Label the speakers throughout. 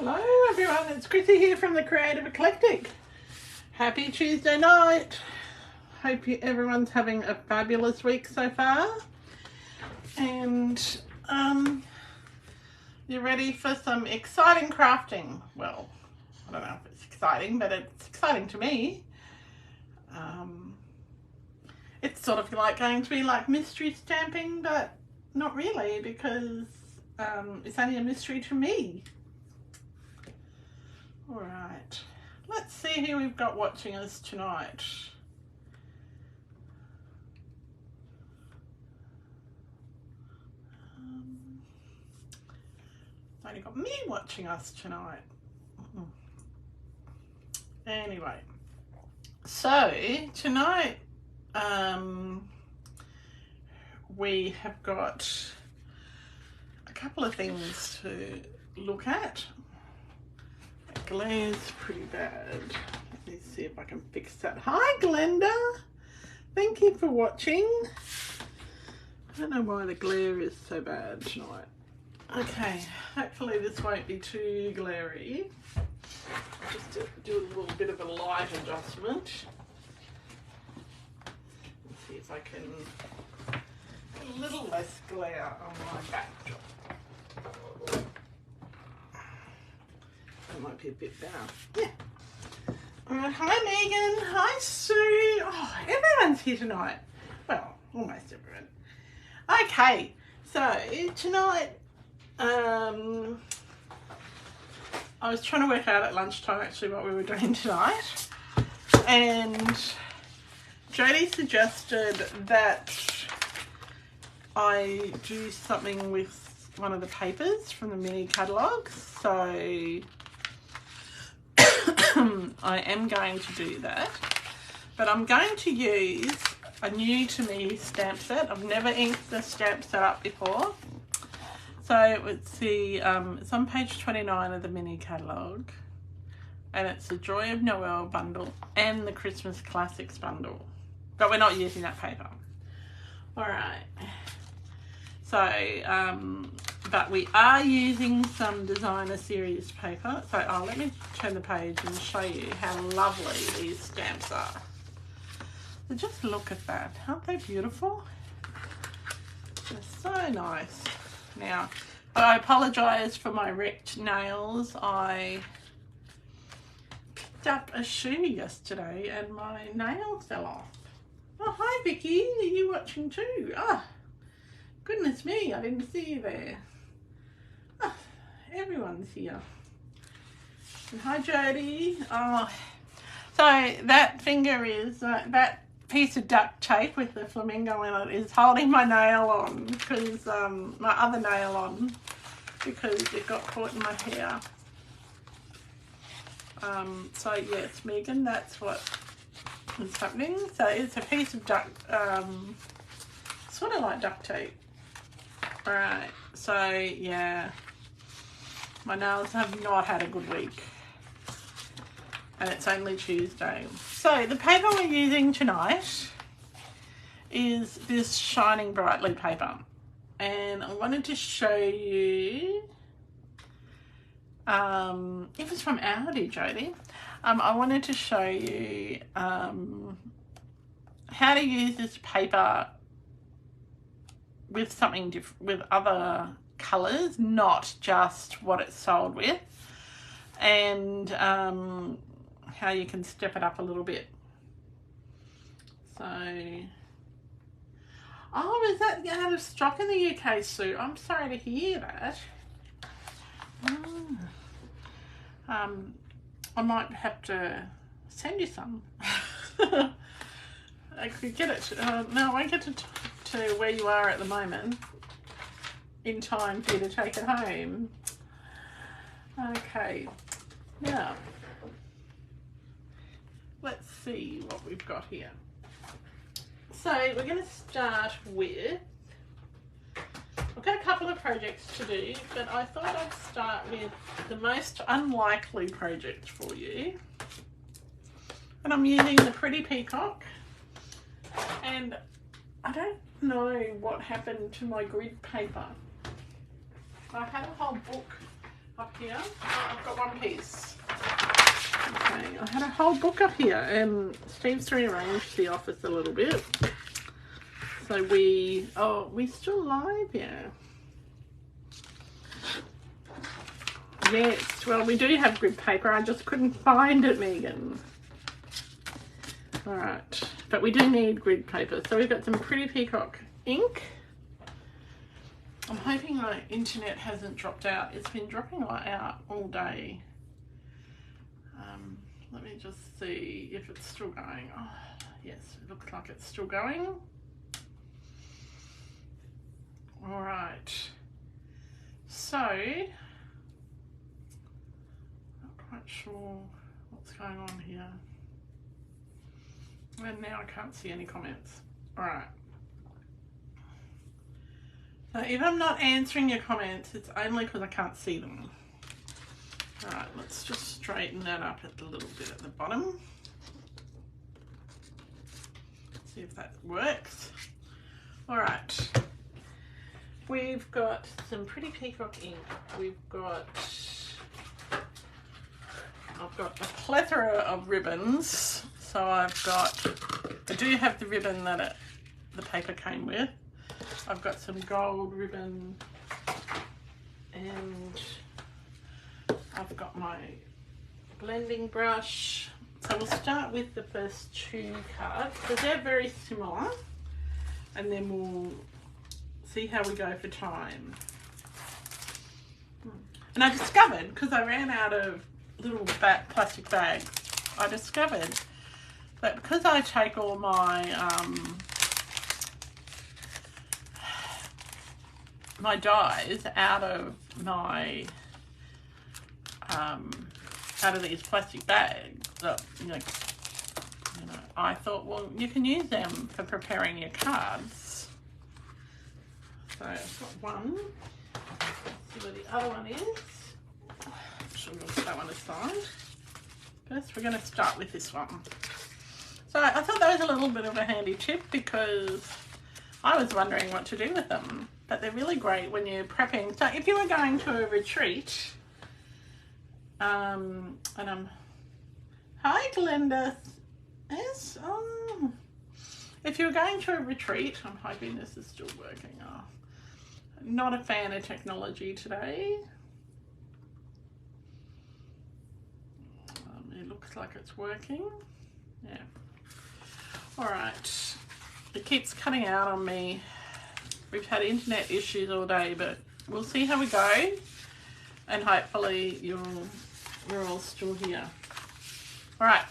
Speaker 1: Hello everyone, it's Chrissy here from the Creative Eclectic. Happy Tuesday night. Hope everyone's having a fabulous week so far. And you're ready for some exciting crafting. Well, I don't know if it's exciting, but it's exciting to me. It's sort of like going to be like mystery stamping, but not really, because it's only a mystery to me. All right, let's see who we've got watching us tonight. It's only got me watching us tonight. Anyway, so tonight we have got a couple of things to look at. That glare's pretty bad. Let me see if I can fix that. Hi Glenda, thank you for watching. I don't know why the glare is so bad tonight. Okay, hopefully this won't be too glary. I'll just do a little bit of a light adjustment. Let's see if I can get a little less glare on my backdrop. That might be a bit better. Yeah. Alright, hi Megan, hi Sue. Oh, everyone's here tonight. Well, almost everyone. Okay, so tonight I was trying to work out at lunchtime actually what we were doing tonight, and Jody suggested that I do something with one of the papers from the mini catalogues, so I am going to do that, but I'm going to use a new to me stamp set. I've never inked the stamp set up before. So it's it's on page 29 of the mini catalogue, and it's the Joy of Noel bundle and the Christmas Classics bundle, but we're not using that paper. All right. So, but we are using some designer series paper. So, let me turn the page and show you how lovely these stamps are. So just look at that. Aren't they beautiful? They're so nice. Now, I apologise for my wrecked nails. I picked up a shoe yesterday and my nail fell off. Oh, hi Vicky, are you watching too? Ah, goodness me, I didn't see you there. Oh, everyone's here. And hi Jody. Oh, so that finger is, that piece of duct tape with the flamingo in it is holding my nail on, because my other nail on, because it got caught in my hair. So yes, Megan, that's what is happening. So it's a piece of duct, sort of like duct tape. All right, so yeah, my nails have not had a good week, and it's only Tuesday. So the paper we're using tonight is this Shining Brightly paper, and I wanted to show you, it was from Aldi, Jody. I wanted to show you how to use this paper with something different, with other colours, not just what it's sold with, and how you can step it up a little bit. So, oh, is that out of stock in the UK, Sue? I'm sorry to hear that. I might have to send you some. I could get it. No, I won't get to where you are at the moment in time for you to take it home. Okay, now let's see what we've got here. So we're going to start with, I've got a couple of projects to do, but I thought I'd start with the most unlikely project for you. And I'm using the Pretty Peacock, and I don't know what happened to my grid paper. I had a whole book up here. Oh, I've got one piece. Okay, I had a whole book up here, and Steve's rearranged the office a little bit. So we still live, yeah. Yes, well, we do have grid paper. I just couldn't find it, Megan. All right, but we do need grid paper. So we've got some pretty Peacock ink. I'm hoping my internet hasn't dropped out. It's been dropping out all day. Let me just see if it's still going. Oh, yes, it looks like it's still going. All right. So, not quite sure what's going on here. And now I can't see any comments. All right. So if I'm not answering your comments, it's only because I can't see them. All right, let's just straighten that up a little bit at the bottom. See if that works. All right. We've got some pretty Peacock ink. I've got a plethora of ribbons. So I do have the ribbon that the paper came with. I've got some gold ribbon, and I've got my blending brush. So we'll start with the first two cards because they're very similar, and then we'll see how we go for time. And I discovered, because I ran out of little plastic bags, I discovered that because I take all my my dyes out of my out of these plastic bags, that I thought, well, you can use them for preparing your cards. So I've got one. Let's see where the other one is. I'm sure we'll put that one aside. First, we're going to start with this one. So I thought that was a little bit of a handy tip because I was wondering what to do with them. But they're really great when you're prepping. So if you were going to a retreat, and hi Glenda, yes, if you were going to a retreat, I'm hoping this is still working. Not a fan of technology today. It looks like it's working. Yeah. All right. It keeps cutting out on me. We've had internet issues all day, but we'll see how we go. And hopefully you're all still here. All right.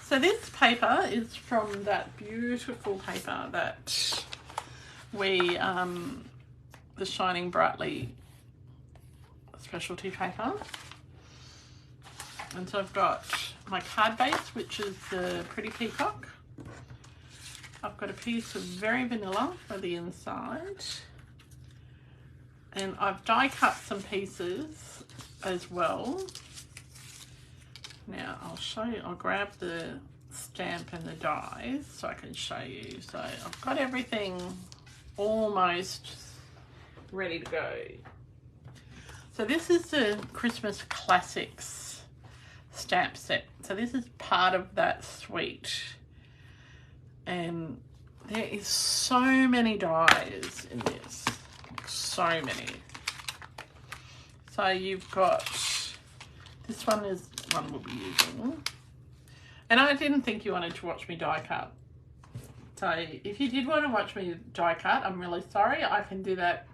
Speaker 1: So this paper is from that beautiful paper that we, the Shining Brightly specialty paper. And so I've got my card base, which is the Pretty Peacock. I've got a piece of Very Vanilla for the inside. And I've die cut some pieces as well. Now I'll show you, I'll grab the stamp and the dies so I can show you. So I've got everything almost ready to go. So this is the Christmas Classics stamp set. So this is part of that suite. And there is so many dies in this. So many. So you've got, this one is one we'll be using. And I didn't think you wanted to watch me die cut. So if you did want to watch me die cut, I'm really sorry. I can do that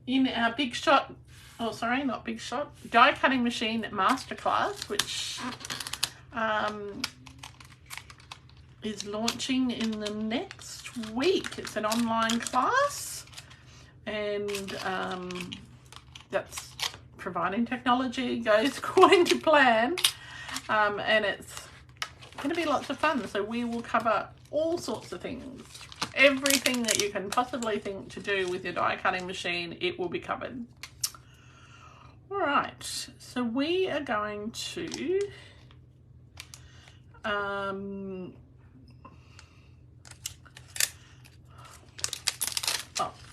Speaker 1: in our Big Shot, oh sorry, not Big Shot, die cutting machine masterclass, which is launching in the next week. It's an online class, and that's providing technology goes according to plan, and it's going to be lots of fun. So we will cover all sorts of things, everything that you can possibly think to do with your die cutting machine, it will be covered. All right, so we are going to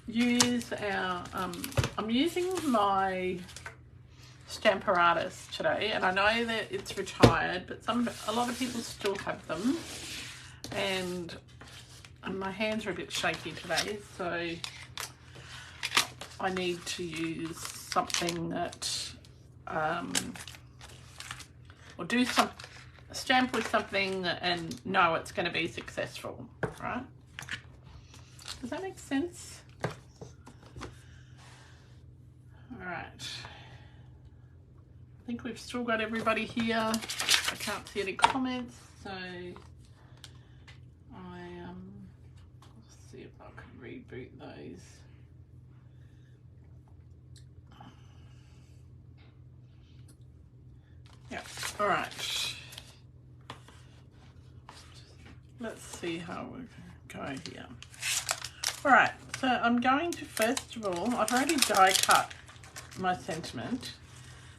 Speaker 1: use our I'm using my Stamparatus today, and I know that it's retired, but a lot of people still have them, and my hands are a bit shaky today, so I need to use something that or do some stamp with something and know it's going to be successful, right? Does that make sense? All right. I think we've still got everybody here. I can't see any comments, so let's see if I can reboot those. Yeah, all right. Let's see how we go here. All right, so I'm going to, first of all, I've already die cut my sentiment.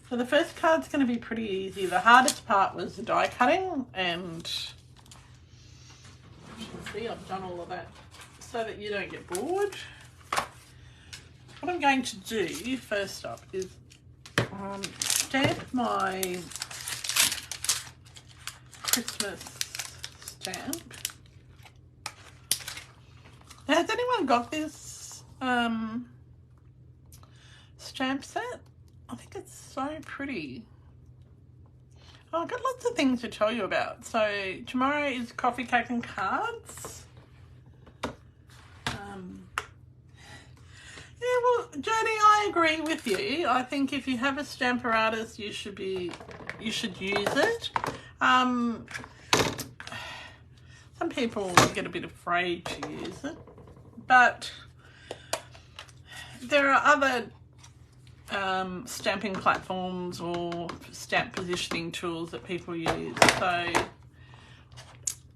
Speaker 1: So the first card's going to be pretty easy. The hardest part was the die cutting, and you can see I've done all of that so that you don't get bored. What I'm going to do first up is stamp my Christmas stamp. Now, has anyone got this stamp set? I think it's so pretty. Oh, I've got lots of things to tell you about. So tomorrow is coffee, cake and cards. Yeah, well, Jodie, I agree with you. I think if you have a Stamparatus, you should use it. Some people get a bit afraid to use it, but there are other stamping platforms or stamp positioning tools that people use. So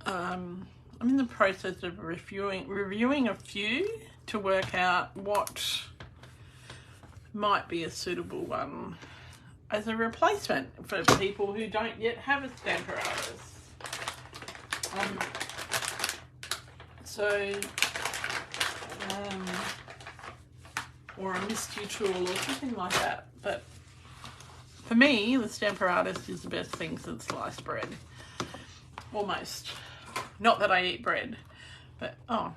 Speaker 1: I'm in the process of reviewing a few to work out what might be a suitable one as a replacement for people who don't yet have a Stamparatus. Or a Misty tool or something like that. But for me, the Stamparatus is the best thing since sliced bread. Almost. Not that I eat bread, but oh.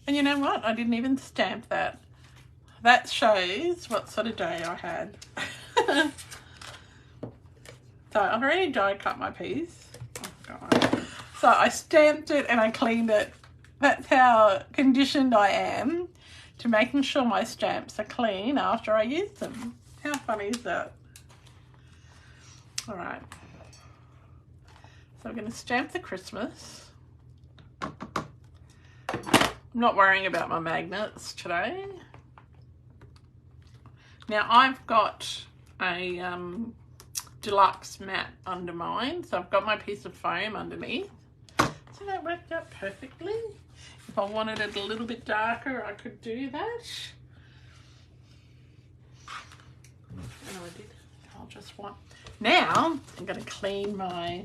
Speaker 1: And you know what? I didn't even stamp that. That shows what sort of day I had. So I've already die cut my piece. Oh God. So I stamped it and I cleaned it. That's how conditioned I am to making sure my stamps are clean after I use them. How funny is that? All right. So I'm going to stamp the Christmas. I'm not worrying about my magnets today. Now I've got a deluxe mat under mine, so I've got my piece of foam underneath. So that worked out perfectly. If I wanted it a little bit darker, I could do that. Oh, I did. I'll just wipe. Now I'm going to clean my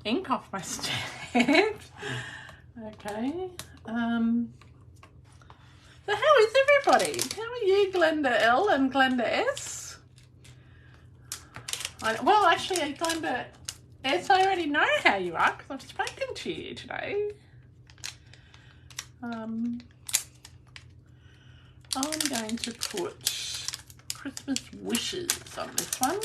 Speaker 1: ink off my stamp. Okay. So how is everybody? How are you, Glenda L and Glenda S? Well, actually, Glenda S, I already know how you are because I've spoken to you today. I'm going to put Christmas wishes on this one.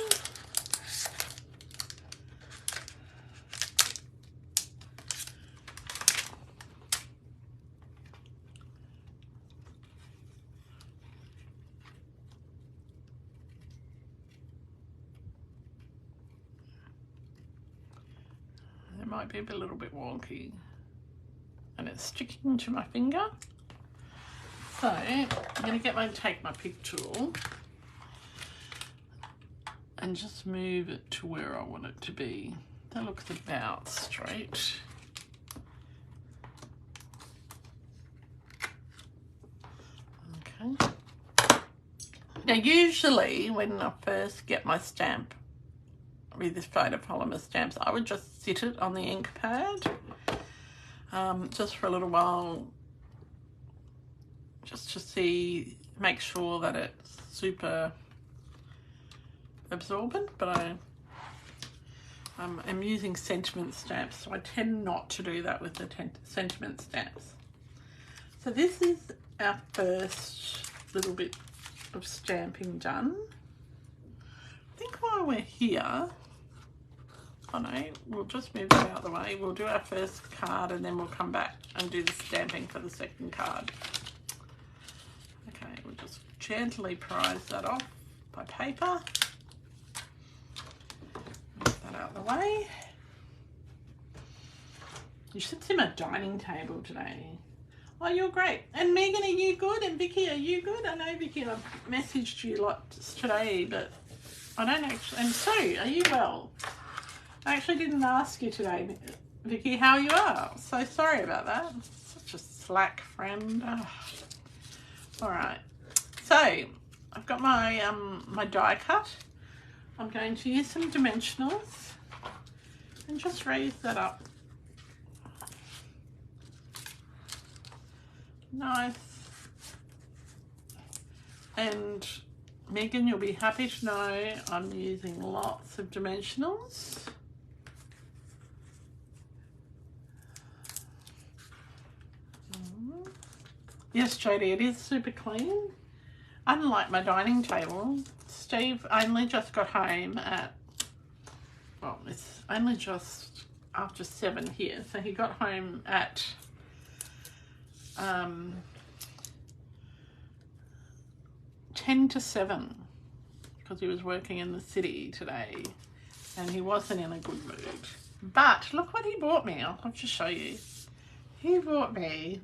Speaker 1: It might be a little bit wonky. And it's sticking to my finger. So I'm going to take my pick tool and just move it to where I want it to be. That looks about straight. Okay. Now usually when I first get my stamp with this photopolymer stamps, I would just sit it on the ink pad. Just for a little while, just to make sure that it's super absorbent, but I'm using sentiment stamps, so I tend not to do that with the sentiment stamps. So this is our first little bit of stamping done. I think while we're here, oh no, we'll just move that out of the way. We'll do our first card and then we'll come back and do the stamping for the second card. Okay, we'll just gently prise that off by paper. Move that out of the way. You should see my dining table today. Oh, you're great. And Megan, are you good? And Vicky, are you good? I know, Vicky, I've messaged you lots today, but I don't actually. And Sue, are you well? I actually didn't ask you today, Vicky, how you are. So sorry about that. Such a slack friend. Oh. All right. So I've got my my die cut. I'm going to use some dimensionals and just raise that up. Nice. And Megan, you'll be happy to know I'm using lots of dimensionals. Yes, Jodie, it is super clean. Unlike my dining table, Steve only just got home at, well, it's only just after 7 here, so he got home at 10 to 7 because he was working in the city today and he wasn't in a good mood. But look what he bought me. I'll have to show you. He bought me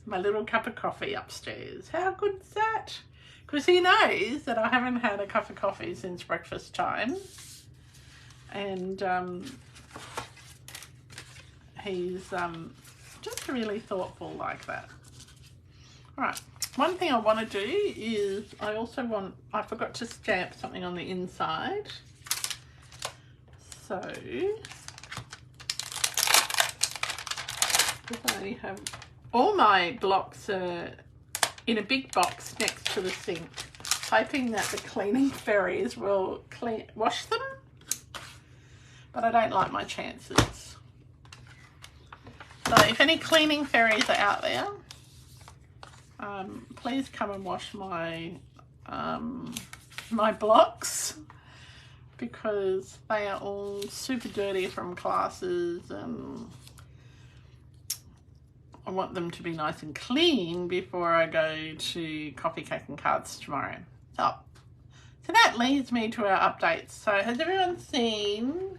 Speaker 1: my little cup of coffee upstairs. How good is that? Because he knows that I haven't had a cup of coffee since breakfast time. And he's just really thoughtful like that. All right, one thing I want to do is I forgot to stamp something on the inside. So, I only have all my blocks are in a big box next to the sink, hoping that the cleaning fairies will wash them, but I don't like my chances. So if any cleaning fairies are out there, please come and wash my my blocks, because they are all super dirty from classes and I want them to be nice and clean before I go to coffee, cake and cards tomorrow. So that leads me to our updates. So has everyone seen?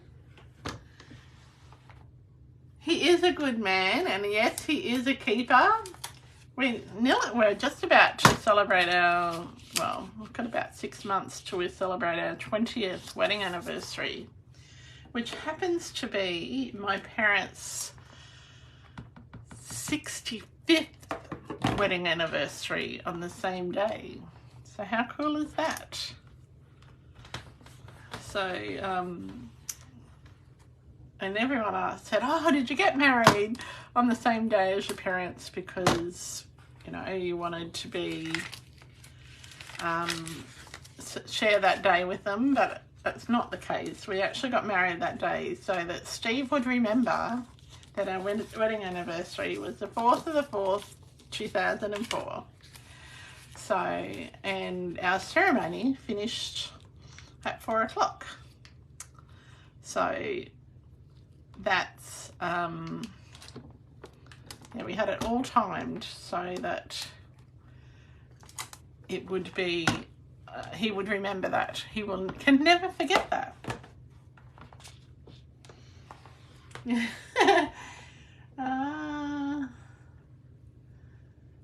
Speaker 1: He is a good man, and yes, he is a keeper. We're just about to celebrate our, well, we've got about 6 months till we celebrate our 20th wedding anniversary, which happens to be my parents' 65th wedding anniversary on the same day. So how cool is that? So, and everyone said, oh, did you get married on the same day as your parents? Because, you know, you wanted to be, share that day with them, but that's not the case. We actually got married that day so that Steve would remember that our wedding anniversary was the 4th of the 4th, 2004. So, and our ceremony finished at 4 o'clock. So that's, yeah, we had it all timed so that it would be, he would remember that. He can never forget that.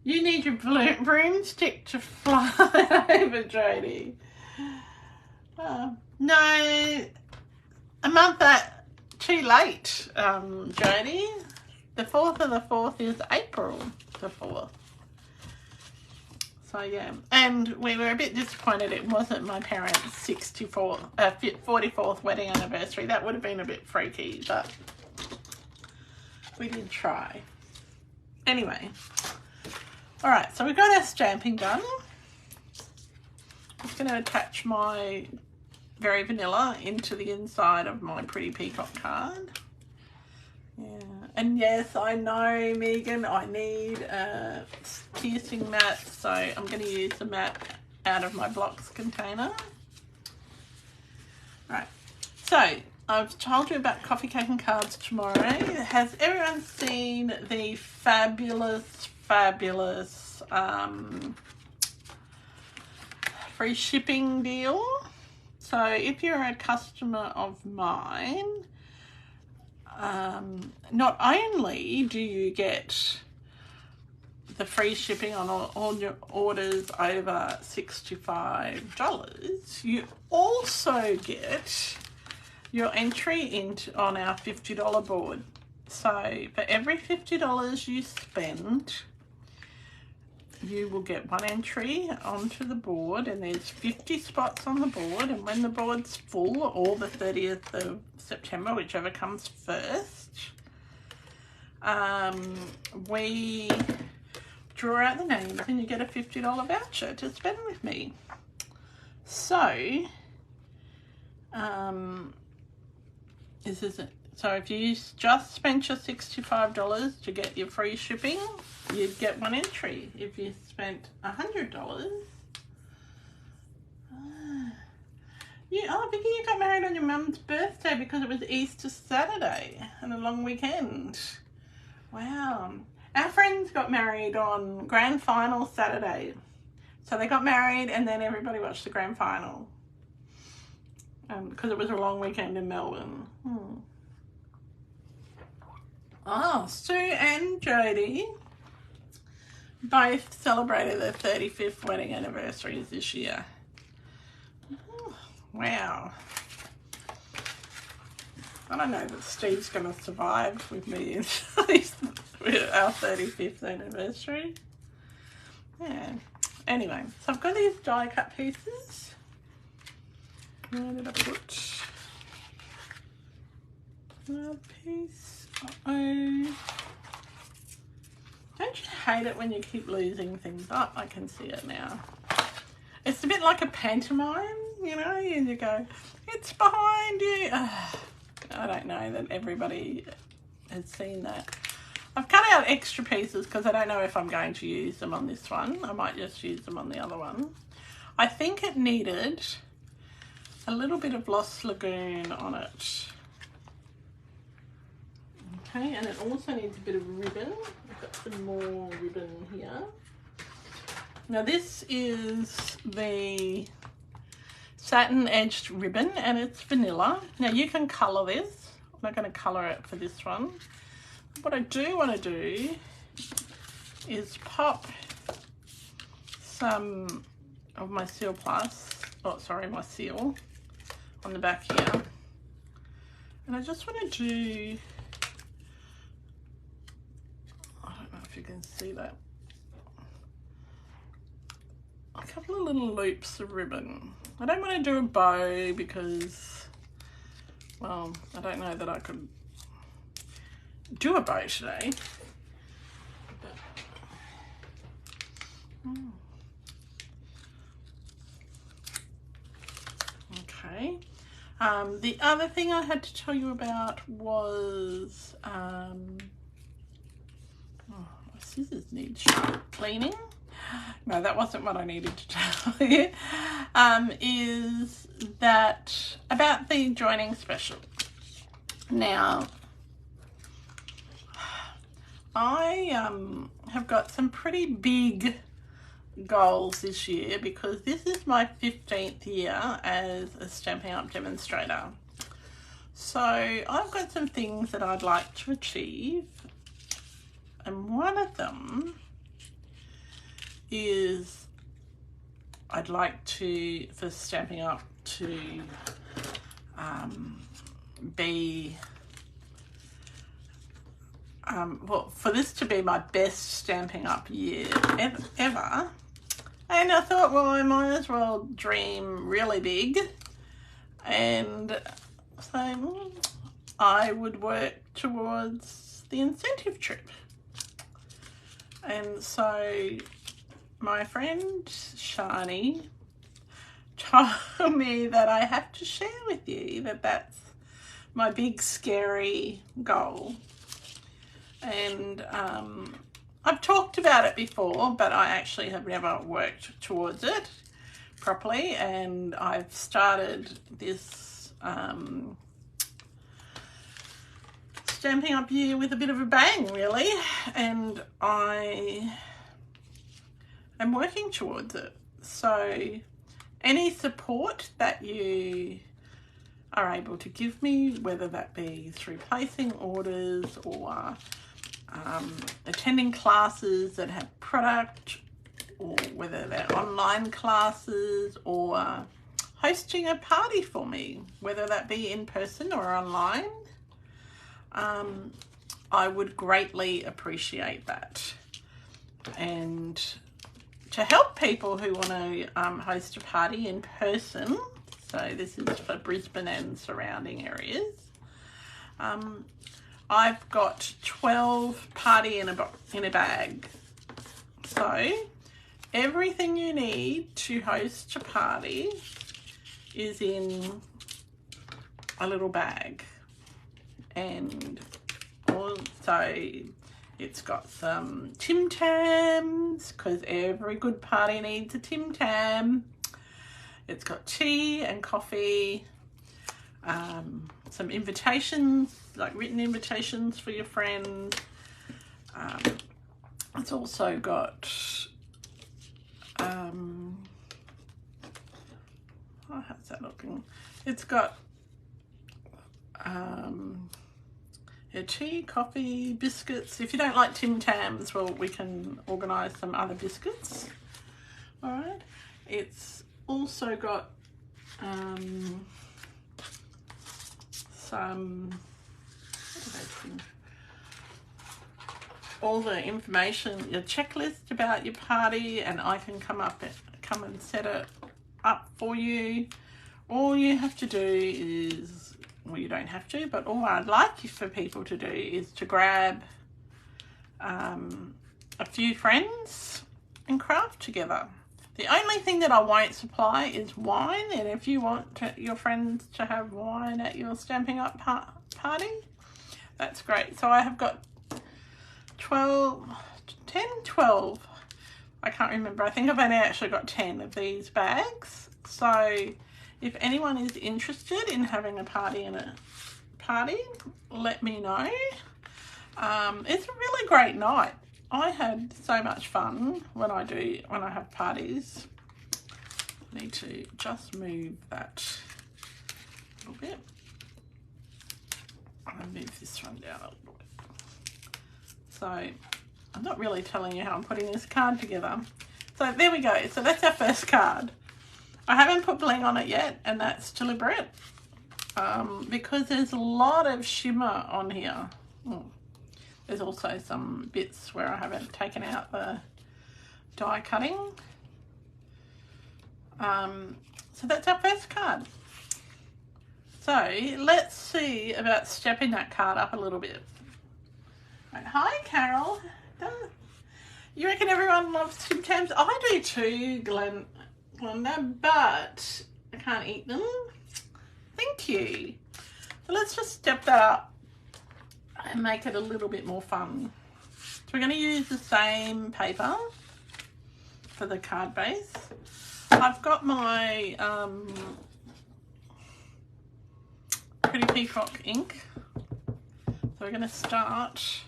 Speaker 1: You need your broomstick to fly over, Jodie. No, a month too late, Jodie. The 4th of the 4th is April the 4th. So yeah, and we were a bit disappointed it wasn't my parents' 44th wedding anniversary. That would have been a bit freaky, but we did try. Anyway, all right, so we've got our stamping done. I'm just going to attach very vanilla into the inside of my pretty Peacock card. Yeah, and yes, I know, Megan, I need a piercing mat, so I'm going to use the mat out of my blocks container. Right, so I've told you about coffee, cake and cards tomorrow. Has everyone seen the fabulous free shipping deal? So if you're a customer of mine, not only do you get the free shipping on all your orders over $65, you also get your entry into on our $50 board. So for every $50 you spend, you will get one entry onto the board, and there's 50 spots on the board, and when the board's full, or the 30th of September, whichever comes first, we draw out the names and you get a $50 voucher to spend with me. So this is it. So if you just spent your $65 to get your free shipping, you'd get one entry. If you spent $100, Vicky, you got married on your mum's birthday because it was Easter Saturday and a long weekend. Wow. Our friends got married on grand final Saturday. So they got married and then everybody watched the grand final. Because it was a long weekend in Melbourne. Oh, Sue and Jodie both celebrated their 35th wedding anniversaries this year. Oh, wow. I don't know that Steve's going to survive with me with our 35th anniversary. Yeah. Anyway, so I've got these die cut pieces. Where did I put a piece? Uh-oh. Don't you hate it when you keep losing things? Oh, I can see it now. It's a bit like a pantomime, you know, and you go, it's behind you. I don't know that everybody has seen that. I've cut out extra pieces because I don't know if I'm going to use them on this one. I might just use them on the other one. I think it needed a little bit of Lost Lagoon on it. Okay, and it also needs a bit of ribbon. I've got some more ribbon here. Now this is the satin edged ribbon and it's vanilla. Now you can colour this. I'm not going to colour it for this one. What I do want to do is pop some of my Seal Plus, my seal on the back here. And I just want to do, I don't know if you can see that, a couple of little loops of ribbon. I don't want to do a bow because, well, I don't know that I could do a bow today. Okay. The other thing I had to tell you about was, my scissors need sharp cleaning. No, that wasn't what I needed to tell you. Is that about the joining special. Now, I have got some pretty big goals this year because this is my 15th year as a Stampin' Up demonstrator. So I've got some things that I'd like to achieve, and one of them is I'd like to, for Stampin' Up to be well, for this to be my best Stampin' Up year ever. And I thought, well, I might as well dream really big. And so I would work towards the incentive trip. And so my friend Shani told me that I have to share with you that that's my big scary goal. And I've talked about it before, but I actually have never worked towards it properly, and I've started this Stampin' Up year with a bit of a bang, really, and I am working towards it. So any support that you are able to give me, whether that be through placing orders or attending classes that have product, or whether they're online classes, or hosting a party for me, whether that be in person or online, I would greatly appreciate that. And to help people who want to host a party in person, so this is for Brisbane and surrounding areas, I've got 12 party in a bag. So everything you need to host a party is in a little bag. And also it's got some Tim Tams, because every good party needs a Tim Tam. It's got tea and coffee, some invitations, like written invitations for your friend. It's also got how's that looking? It's got tea, coffee, biscuits. If you don't like Tim Tams, well, we can organise some other biscuits. All right. It's also got some, what are those things? All the information, your checklist about your party, and I can come and set it up for you. All you have to do is, well, you don't have to, but all I'd like for people to do is to grab a few friends and craft together. The only thing that I won't supply is wine, and if you want your friends to have wine at your Stampin' Up party, that's great. So I have got 12, I can't remember. I think I've only actually got 10 of these bags. So if anyone is interested in having a party let me know. It's a really great night. I had so much fun when I have parties. I need to just move that a little bit. I'm going to move this one down a little bit. So I'm not really telling you how I'm putting this card together. So there we go. So that's our first card. I haven't put bling on it yet, and that's deliberate because there's a lot of shimmer on here. There's also some bits where I haven't taken out the die cutting. So that's our first card. So let's see about stepping that card up a little bit. Right, hi Carol. You reckon everyone loves Tim Tams? I do too, Glenda, but I can't eat them. Thank you. So let's just step that up and make it a little bit more fun. So we're going to use the same paper for the card base. I've got my Pretty Peacock ink. So we're going to start,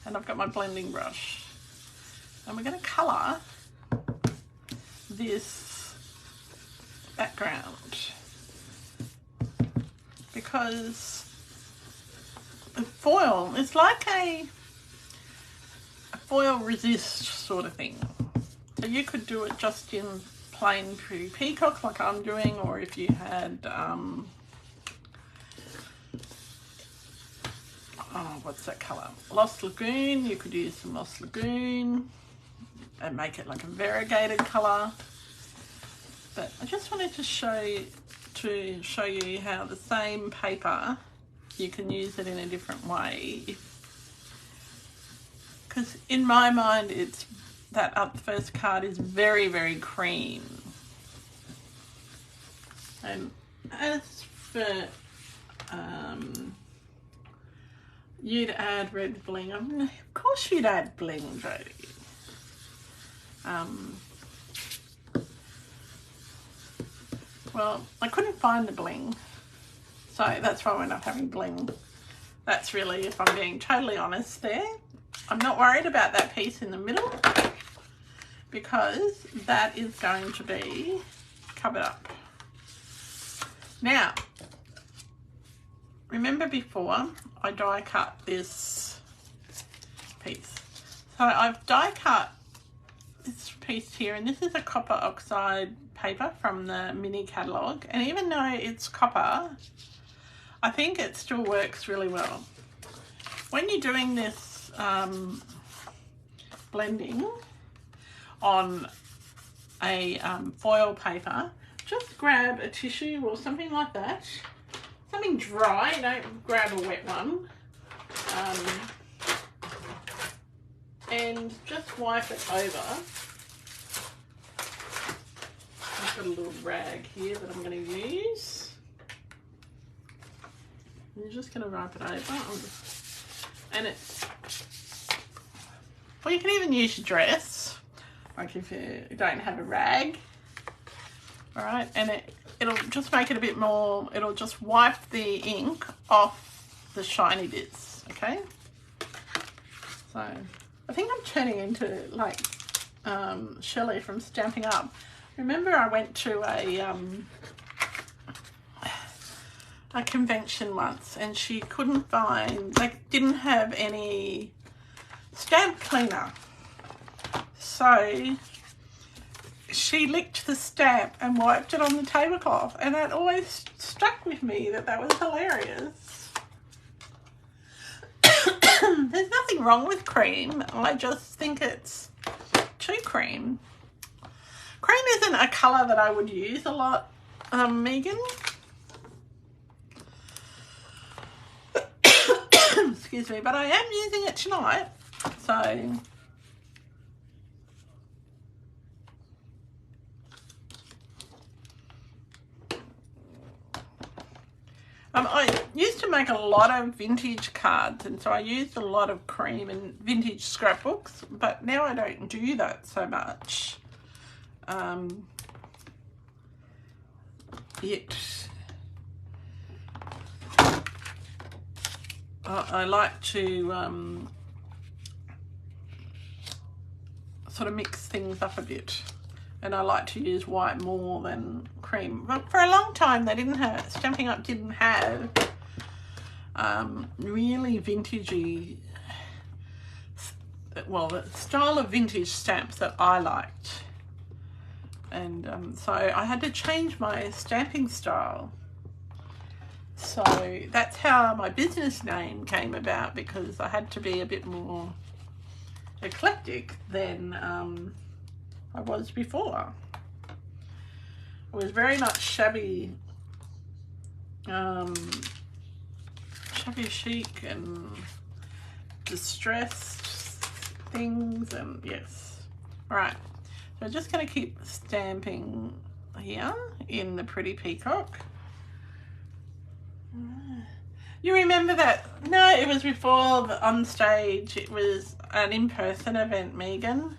Speaker 1: and I've got my blending brush. And we're going to colour this background because the foil is like a foil resist sort of thing. So you could do it just in plain Pretty Peacock like I'm doing, or if you had what's that colour? Lost Lagoon. You could use some Lost Lagoon and make it like a variegated colour. But I just wanted to show you how the same paper, you can use it in a different way. Because in my mind, it's that first card is very, very cream. And as for you'd add red bling, I mean, of course you'd add bling, Jodie. Well, I couldn't find the bling, so that's why we're not having bling. That's really, if I'm being totally honest there, I'm not worried about that piece in the middle because that is going to be covered up. Now, remember before I die cut this piece. So I've die cut this piece here, and this is a copper oxide paper from the mini catalogue, and even though it's copper, I think it still works really well. When you're doing this blending on a foil paper, just grab a tissue or something like that, something dry, don't grab a wet one, and just wipe it over. I've got a little rag here that I'm going to use. You're just going to wipe it over, and it's, well, you can even use your dress, like if you don't have a rag, all right, and it'll just make it a bit more, it'll just wipe the ink off the shiny bits, okay? So I think I'm turning into like Shelley from Stamping Up. Remember I went to a convention once and she couldn't find, like, didn't have any stamp cleaner. So she licked the stamp and wiped it on the tablecloth, and that always stuck with me, that was hilarious. There's nothing wrong with cream, I just think it's too cream. Cream isn't a colour that I would use a lot, Megan. Excuse me, but I am using it tonight, so I used to make a lot of vintage cards, and so I used a lot of cream and vintage scrapbooks, but now I don't do that so much. I like to sort of mix things up a bit, and I like to use white more than cream. But for a long time they didn't have, Stamping Up didn't have really vintagey, well, the style of vintage stamps that I liked, and so I had to change my stamping style. So that's how my business name came about, because I had to be a bit more eclectic than I was before. I was very much shabby chic and distressed things, and yes. All right, so I'm just going to keep stamping here in the Pretty Peacock. You remember that? No, it was before on stage. It was an in-person event, Megan.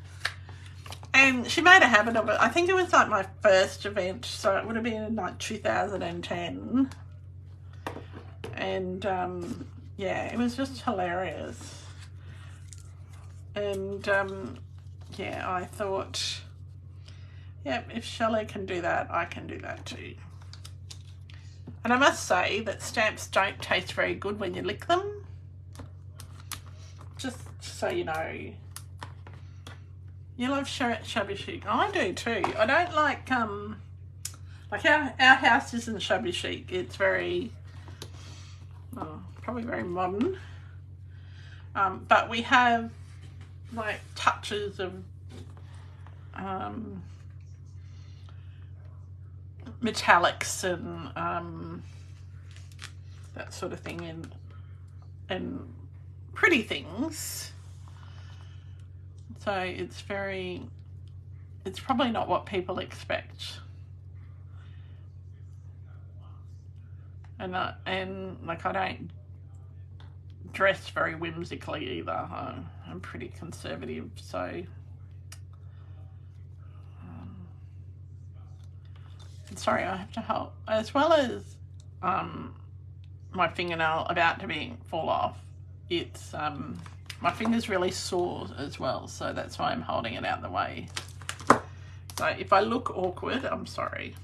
Speaker 1: And she made a habit of it. I think it was like my first event, so it would have been in like 2010. And yeah, it was just hilarious. And yeah, I thought, yeah, if Shelley can do that, I can do that too. And I must say that stamps don't taste very good when you lick them. Just so you know. You love shabby chic. I do too. I don't like our house isn't shabby chic. It's very, probably very modern. But we have like touches of metallics and that sort of thing, and pretty things. So it's probably not what people expect. and like I don't dress very whimsically either. I'm pretty conservative, so sorry, I have to help, as well as my fingernail about to fall off. It's my finger's really sore as well, so that's why I'm holding it out the way. So if I look awkward, I'm sorry.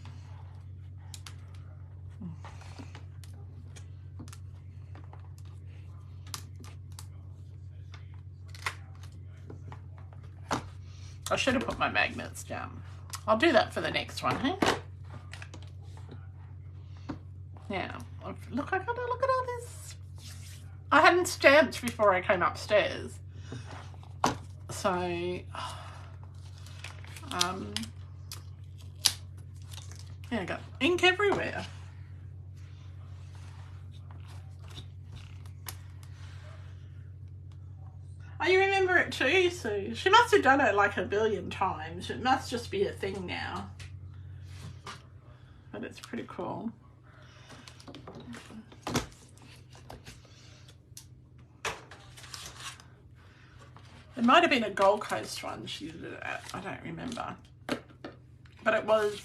Speaker 1: I should have put my magnets down. I'll do that for the next one, hey? Now, look, I gotta look at all this. I hadn't stamped before I came upstairs. So, yeah, I got ink everywhere. Oh, you remember it too, Sue? She must have done it like a billion times. It must just be a thing now. But it's pretty cool. It might have been a Gold Coast one she did it at. I don't remember. But it was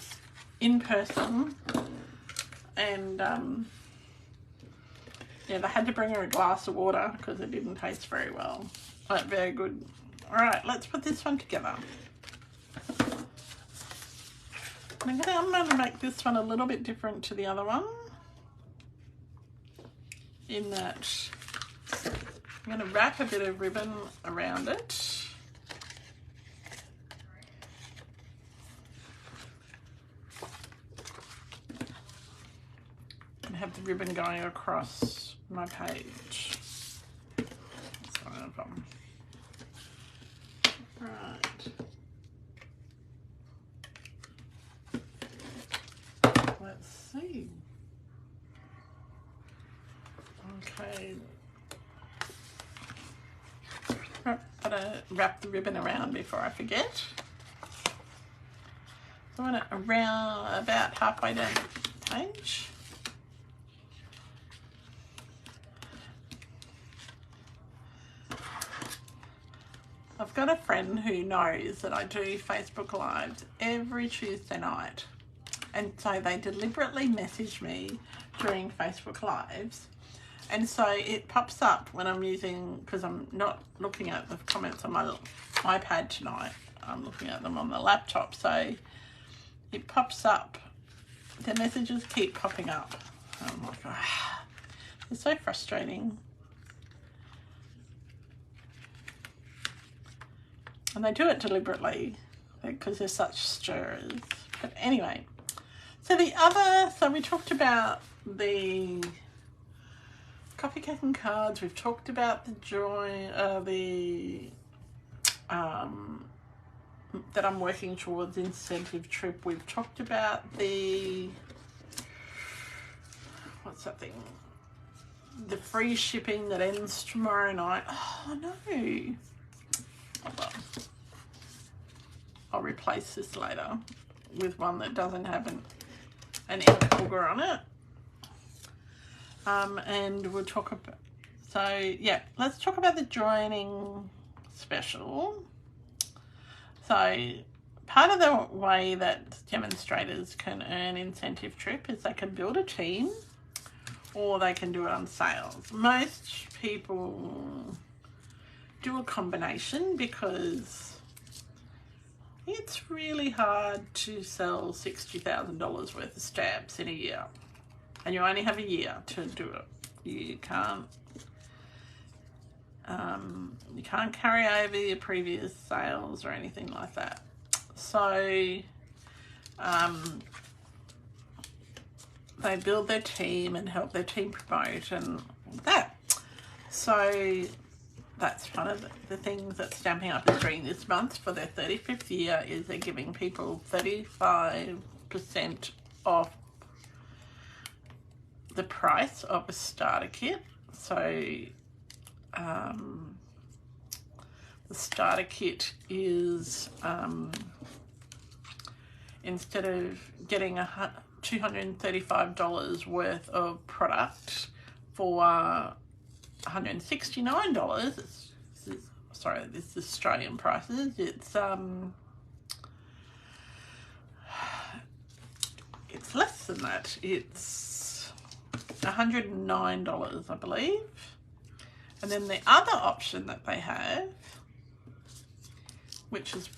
Speaker 1: in person. And, yeah, they had to bring her a glass of water because it didn't taste very well. But very good. All right, let's put this one together. I'm going to make this one a little bit different to the other one. In that I'm going to wrap a bit of ribbon around it. And have the ribbon going across my page. That's not a problem. Right. Let's see. Okay. Gotta wrap the ribbon around before I forget. So I want it around about halfway down the page. I've got a friend who knows that I do Facebook Lives every Tuesday night. And so they deliberately message me during Facebook Lives. And so it pops up when I'm using, because I'm not looking at the comments on my iPad tonight. I'm looking at them on the laptop. So it pops up. The messages keep popping up. I'm like, oh, it's so frustrating. And they do it deliberately because they're such stirrers. But anyway, so we talked about the coffee cake and cards. We've talked about the joy, that I'm working towards incentive trip. We've talked about the, what's that thing? The free shipping that ends tomorrow night. Oh no. Oh, well. I'll replace this later with one that doesn't have an ink booger on it. And we'll talk about, so yeah, let's talk about the joining special. So part of the way that demonstrators can earn incentive trip is they can build a team or they can do it on sales. Most people do a combination because it's really hard to sell $60,000 worth of stamps in a year. And you only have a year to do it. You can't carry over your previous sales or anything like that. So they build their team and help their team promote and that. So that's one of the things that Stampin' Up is doing this month for their 35th year, is they're giving people 35% off the price of a starter kit. So the starter kit is instead of getting $235 worth of product for $169. Sorry, this is Australian prices. It's less than that. It's $109, I believe. And then the other option that they have, which is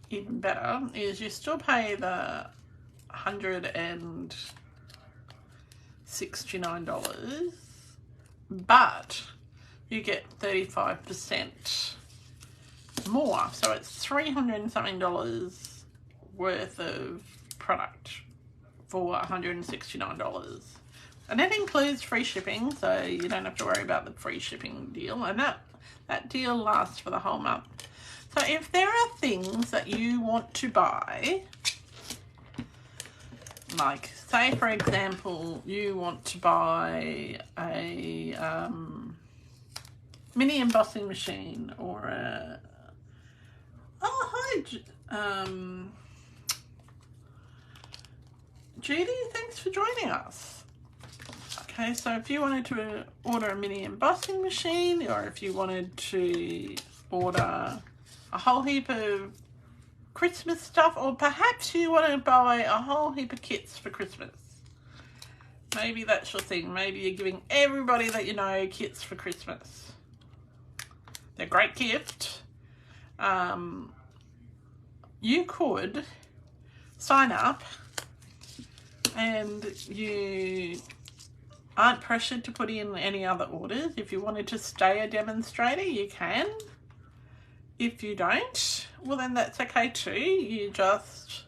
Speaker 1: even better, is you still pay the $169, but you get 35% more. So it's $300 and something worth of product for $169. And that includes free shipping, so you don't have to worry about the free shipping deal. And that deal lasts for the whole month. So if there are things that you want to buy, like say for example, you want to buy a mini embossing machine or a, oh hi Judy, thanks for joining us. Okay, so if you wanted to order a mini embossing machine, or if you wanted to order a whole heap of Christmas stuff, or perhaps you want to buy a whole heap of kits for Christmas. Maybe that's your thing. Maybe you're giving everybody that you know kits for Christmas. They're a great gift. You could sign up and you aren't pressured to put in any other orders. If you wanted to stay a demonstrator, you can. If you don't, well then that's okay too. You just,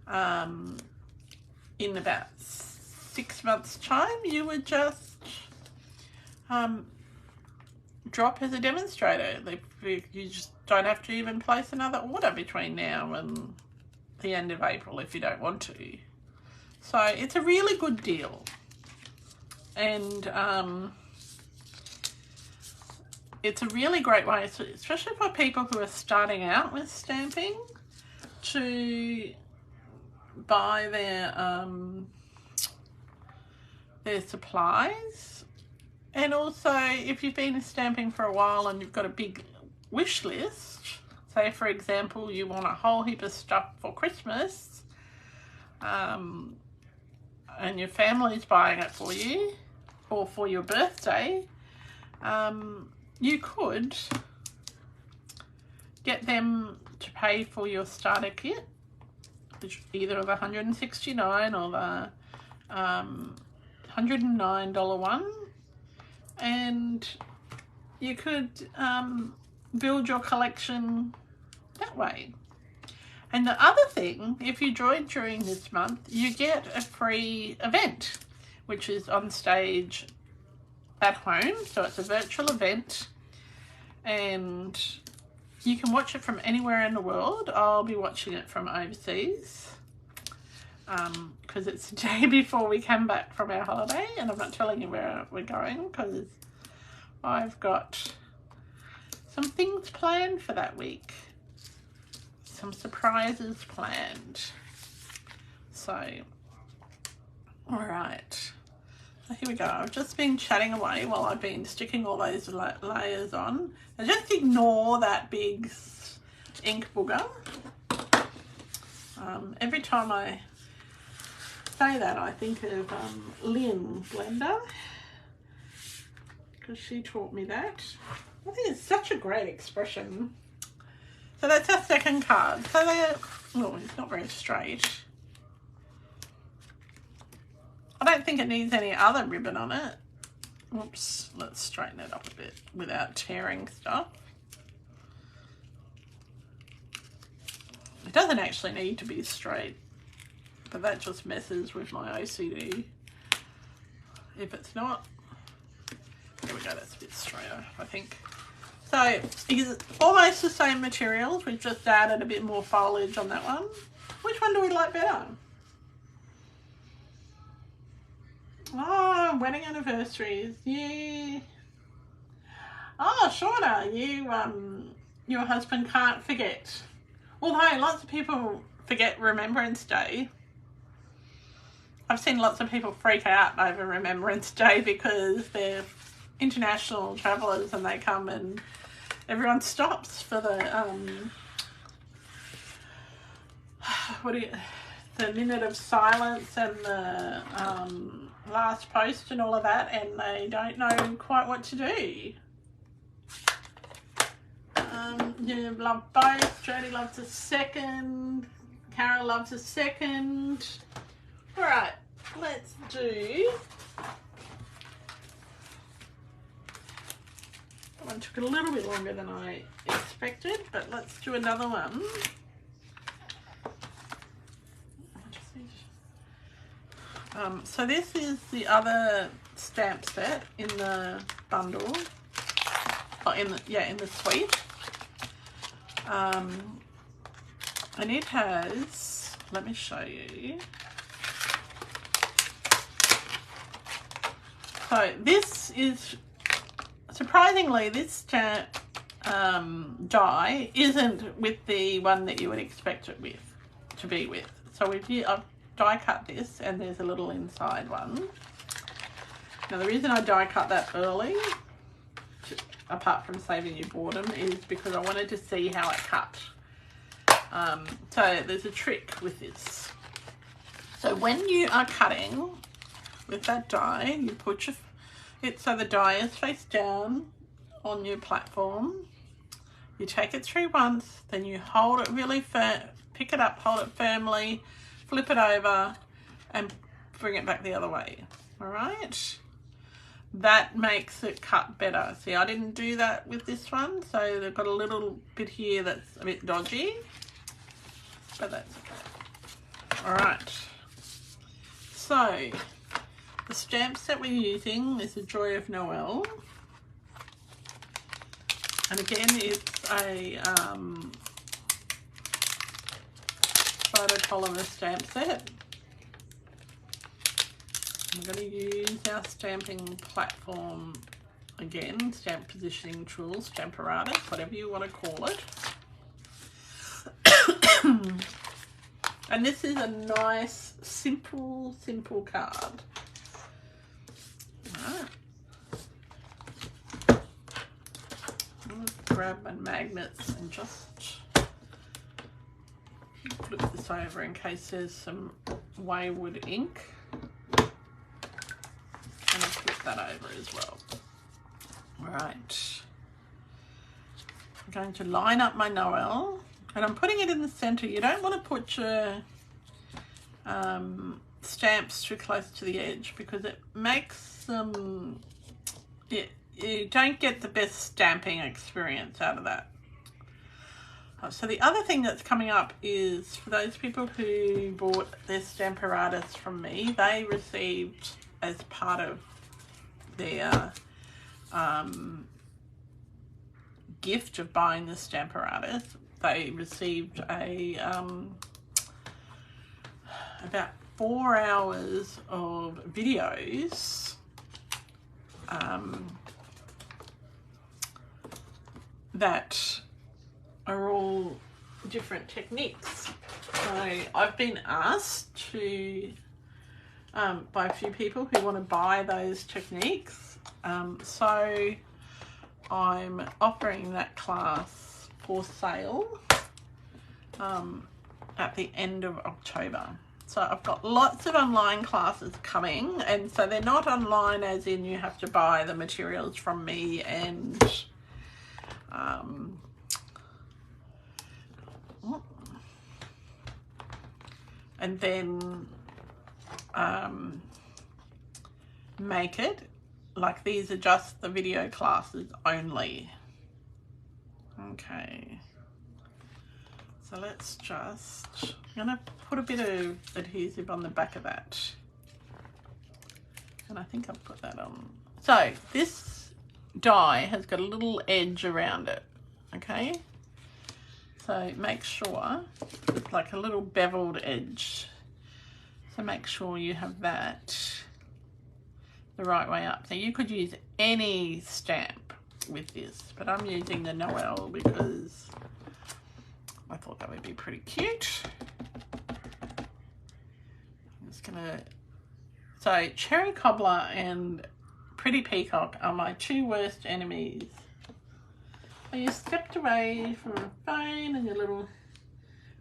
Speaker 1: in about 6 months' time, you would just drop as a demonstrator. You just don't have to even place another order between now and the end of April if you don't want to. So it's a really good deal. And it's a really great way, especially for people who are starting out with stamping, to buy their supplies. And also, if you've been stamping for a while and you've got a big wish list, say for example you want a whole heap of stuff for Christmas, and your family's buying it for you, or for your birthday, you could get them to pay for your starter kit, which either the $169 or the $109 one, and you could build your collection that way. And the other thing, if you join during this month, you get a free event, which is on stage at home. So it's a virtual event and you can watch it from anywhere in the world. I'll be watching it from overseas because it's the day before we come back from our holiday, and I'm not telling you where we're going because I've got some things planned for that week. Some surprises planned. So, all right. So here we go. I've just been chatting away while I've been sticking all those layers on. And just ignore that big ink booger. Every time I say that, I think of Lynn Blender, because she taught me that. I think it's such a great expression. So that's our second card. So they're, oh, it's not very straight. I don't think it needs any other ribbon on it. Oops, let's straighten it up a bit without tearing stuff. It doesn't actually need to be straight, but that just messes with my OCD. If it's not, there we go, that's a bit straighter, I think. So it's almost the same materials. We've just added a bit more foliage on that one. Which one do we like better? Oh, wedding anniversaries. Yeah. Oh, Shauna, your husband can't forget. Although lots of people forget Remembrance Day. I've seen lots of people freak out over Remembrance Day because they're international travellers and they come and everyone stops for the the minute of silence and the last post and all of that, and they don't know quite what to do. You love both. Jodie loves a second. Cara loves a second. All right, let's do. That one took a little bit longer than I expected, but let's do another one. So this is the other stamp set in the bundle, in the suite, and it has. Let me show you. So this is surprisingly this stamp die isn't with the one that you would expect it to be with. So I've die cut this, and there's a little inside one. Now the reason I die cut that early, apart from saving you boredom, is because I wanted to see how it cut. So there's a trick with this. So when you are cutting with that die, you put it so the die is face down on your platform. You take it through once, then you hold it really firm, pick it up, hold it firmly, flip it over and bring it back the other way. All right, that makes it cut better. See, I didn't do that with this one, so they've got a little bit here that's a bit dodgy, but that's okay. All right, so the stamps that we're using is the Joy of Noel, and again it's a photopolymer stamp set. I'm going to use our stamping platform again, stamp positioning tool, Stamparatus, whatever you want to call it. And this is a nice, simple card. All right. Let's grab my magnets and just flip this over in case there's some wayward ink, and I'll flip that over as well. All right, I'm going to line up my Noel, and I'm putting it in the center. You don't want to put your stamps too close to the edge because it makes them, you don't get the best stamping experience out of that. So the other thing that's coming up is for those people who bought their Stamparatus from me, they received as part of their gift of buying the Stamparatus, they received a about 4 hours of videos that are all different techniques. So I've been asked to by a few people who want to buy those techniques, so I'm offering that class for sale at the end of October. So I've got lots of online classes coming, and so they're not online as in you have to buy the materials from me and then make it. Like, these are just the video classes only. Okay, so let's just, I'm gonna put a bit of adhesive on the back of that, and I think I'll put that on. So this die has got a little edge around it, okay? So make sure it's like a little beveled edge. So make sure you have that the right way up. So you could use any stamp with this, but I'm using the Noel because I thought that would be pretty cute. I'm just gonna So Cherry Cobbler and Pretty Peacock are my two worst enemies. Are you stepped away from the phone and your little...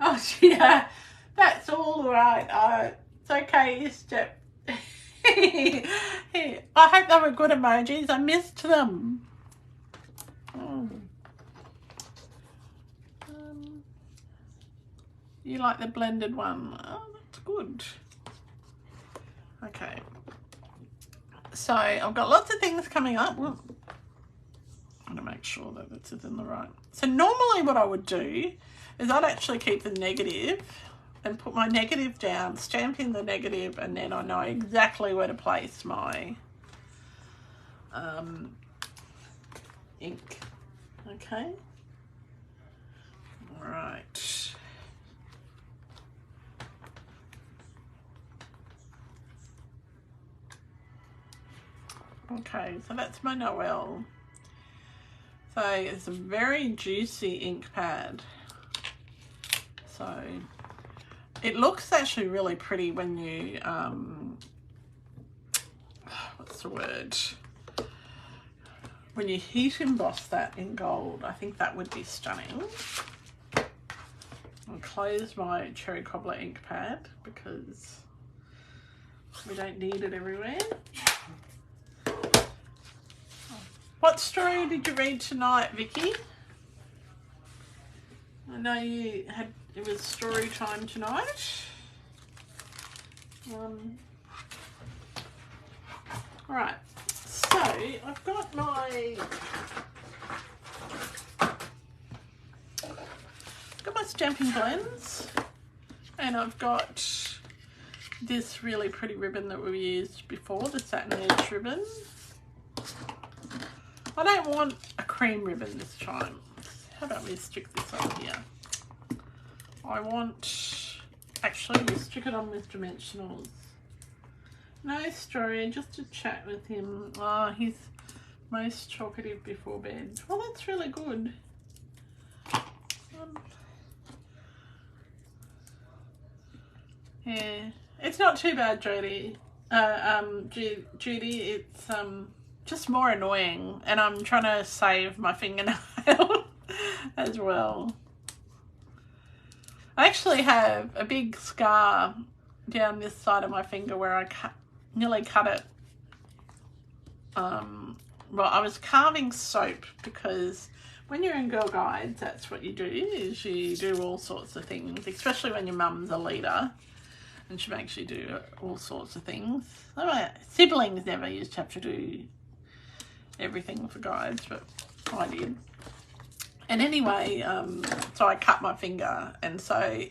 Speaker 1: Oh, yeah, that's all right. It's okay, you step. I hope they were good emojis. I missed them. You like the blended one? Oh, that's good. Okay. So I've got lots of things coming up. Well, I'm going to make sure that this is in the right. So normally what I would do is I'd actually keep the negative and put my negative down, stamp in the negative, and then I know exactly where to place my ink. Okay. All right. Okay, so that's my Noel. So it's a very juicy ink pad. So it looks actually really pretty when you, what's the word? When you heat emboss that in gold, I think that would be stunning. I'll close my Cherry Cobbler ink pad because we don't need it everywhere. What story did you read tonight, Vicky? I know it was story time tonight. All right, so I've got my stamping blends, and I've got this really pretty ribbon that we used before, the satin edge ribbon. I don't want a cream ribbon this time. How about we stick this on here? I want, actually we stick it on with Dimensionals. No story, just to chat with him. Oh, he's most talkative before bed. Well, that's really good. Yeah, it's not too bad, Judy. Judy, it's just more annoying, and I'm trying to save my fingernail as well. I actually have a big scar down this side of my finger where I nearly cut it. Well, I was carving soap because when you're in Girl Guides, that's what you do, is you do all sorts of things, especially when your mum's a leader and she makes you do all sorts of things. My siblings never used to have to do everything for guides, but I did. And anyway, so I cut my finger, and so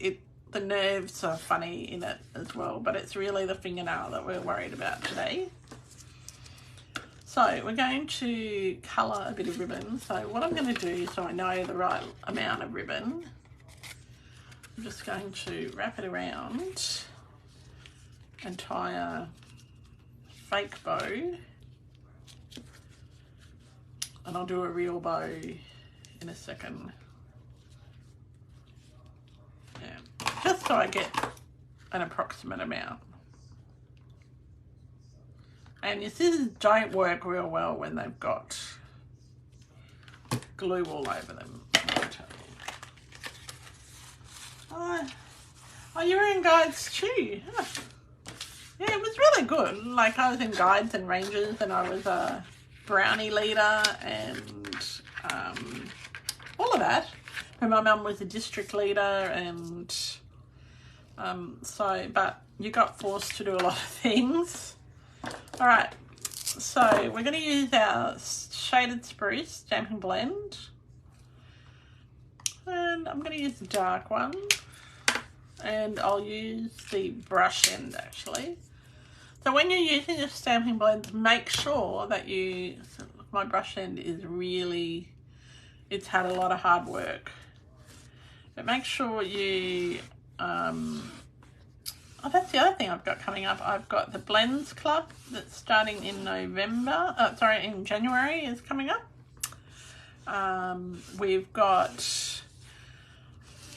Speaker 1: the nerves are funny in it as well, but it's really the fingernail that we're worried about today. So we're going to colour a bit of ribbon. So what I'm going to do, so I know the right amount of ribbon, I'm just going to wrap it around and tie a fake bow. And I'll do a real bow in a second. Yeah, just so I get an approximate amount. And your scissors don't work real well when they've got glue all over them. Oh, you were in guides too. Huh. Yeah, it was really good. Like, I was in guides and ranges, and I was a brownie leader and all of that. And my mum was a district leader, and but you got forced to do a lot of things. All right, so we're going to use our Shaded Spruce stamping blend, and I'm going to use the dark one, and I'll use the brush end actually. So when you're using your stamping blends, make sure that my brush end is really, it's had a lot of hard work. But make sure you, oh, that's the other thing I've got coming up. I've got the Blends Club that's starting in in January is coming up. We've got,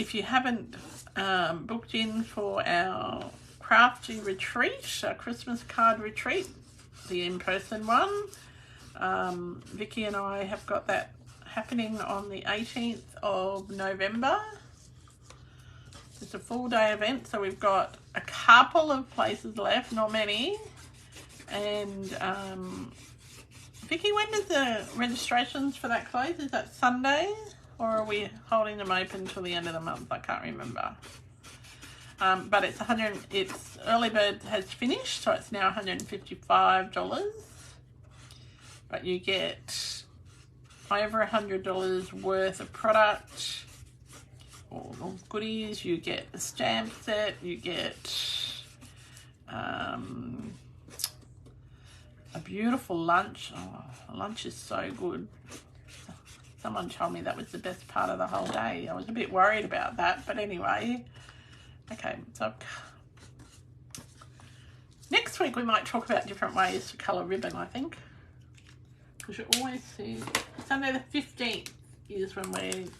Speaker 1: if you haven't booked in for our crafty retreat, a Christmas card retreat, the in-person one. Vicky and I have got that happening on the 18th of November. It's a full day event, so we've got a couple of places left, not many. And Vicky, when does the registrations for that close? Is that Sunday, or are we holding them open till the end of the month? I can't remember. But it's it's early bird has finished, so it's now $155. But you get over $100 worth of product or goodies. You get a stamp set, you get a beautiful lunch. Oh, lunch is so good. Someone told me that was the best part of the whole day. I was a bit worried about that, but anyway. Okay, so next week we might talk about different ways to colour ribbon, I think. Because you always see Sunday the 15th is when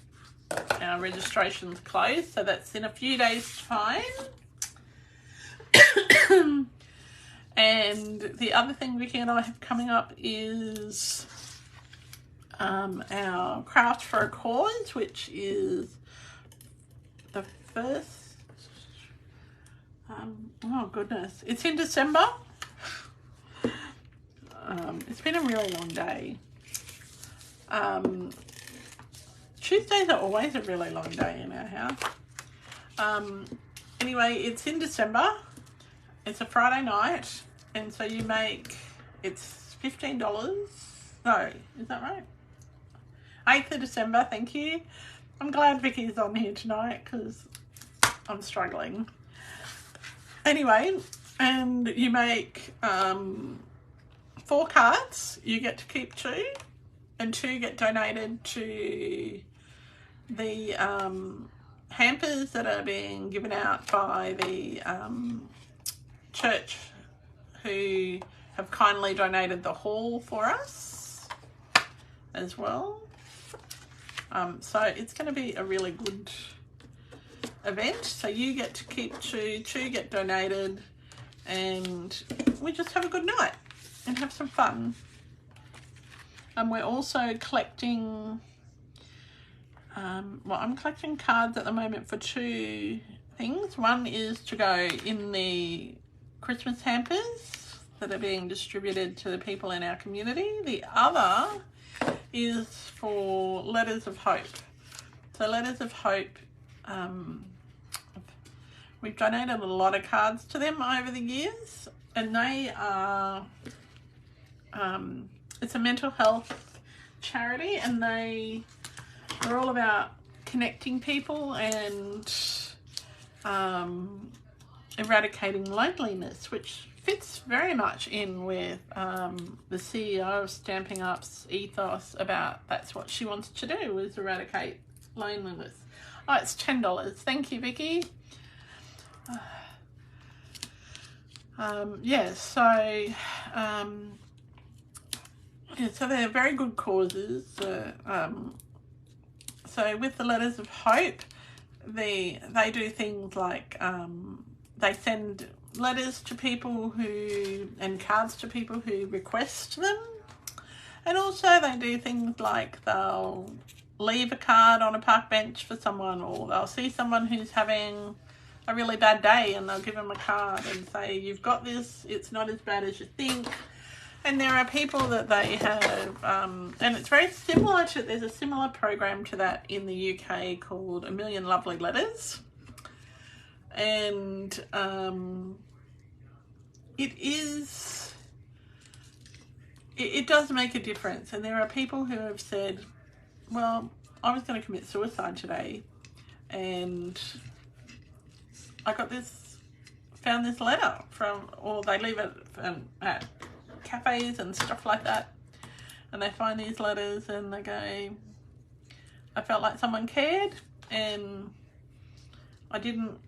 Speaker 1: our registrations close, so that's in a few days' time. And the other thing Vicky and I have coming up is our Craft for a Cause, which is the first, oh goodness, it's in December. It's been a really long day. Tuesdays are always a really long day in our house. Anyway, it's in December. It's a Friday night, and so you make, it's $15. No, is that right? 8th of December, thank you. I'm glad Vicky's on here tonight because I'm struggling. Anyway, and you make 4 cards. You get to keep 2, and 2 get donated to the hampers that are being given out by the church, who have kindly donated the hall for us as well. So it's going to be a really good event. So you get to keep 2, 2 get donated, and we just have a good night and have some fun. And we're also collecting, well, I'm collecting cards at the moment for 2 things. One is to go in the Christmas hampers that are being distributed to the people in our community. The other is for Letters of Hope. So Letters of Hope, we've donated a lot of cards to them over the years, and they are, it's a mental health charity, and they're all about connecting people and eradicating loneliness, which fits very much in with the CEO of Stamping Up's ethos about that's what she wants to do, is eradicate loneliness. Oh, it's $10. Thank you, Vicky. Yeah, so so they're very good causes. So with the Letters of Hope, they do things like they send letters to people and cards to people who request them, and also they do things like they'll leave a card on a park bench for someone, or they'll see someone who's having a really bad day and they'll give them a card and say, you've got this, it's not as bad as you think. And there are people that they have, and it's very similar to, there's a similar program to that in the UK called A Million Lovely Letters. And it does make a difference. And there are people who have said, well, I was going to commit suicide today, and I found this letter from, or they leave it at cafes and stuff like that, and they find these letters and they go, I felt like someone cared and I didn't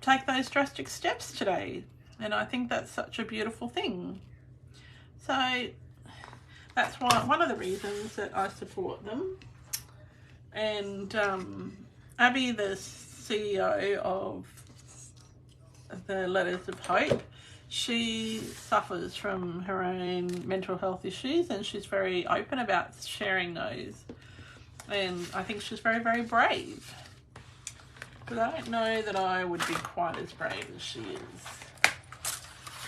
Speaker 1: take those drastic steps today, and I think that's such a beautiful thing. So that's one of the reasons that I support them. And Abby, the CEO of the Letters of Hope. She suffers from her own mental health issues, and she's very open about sharing those. And I think she's very, very brave. But I don't know that I would be quite as brave as she is.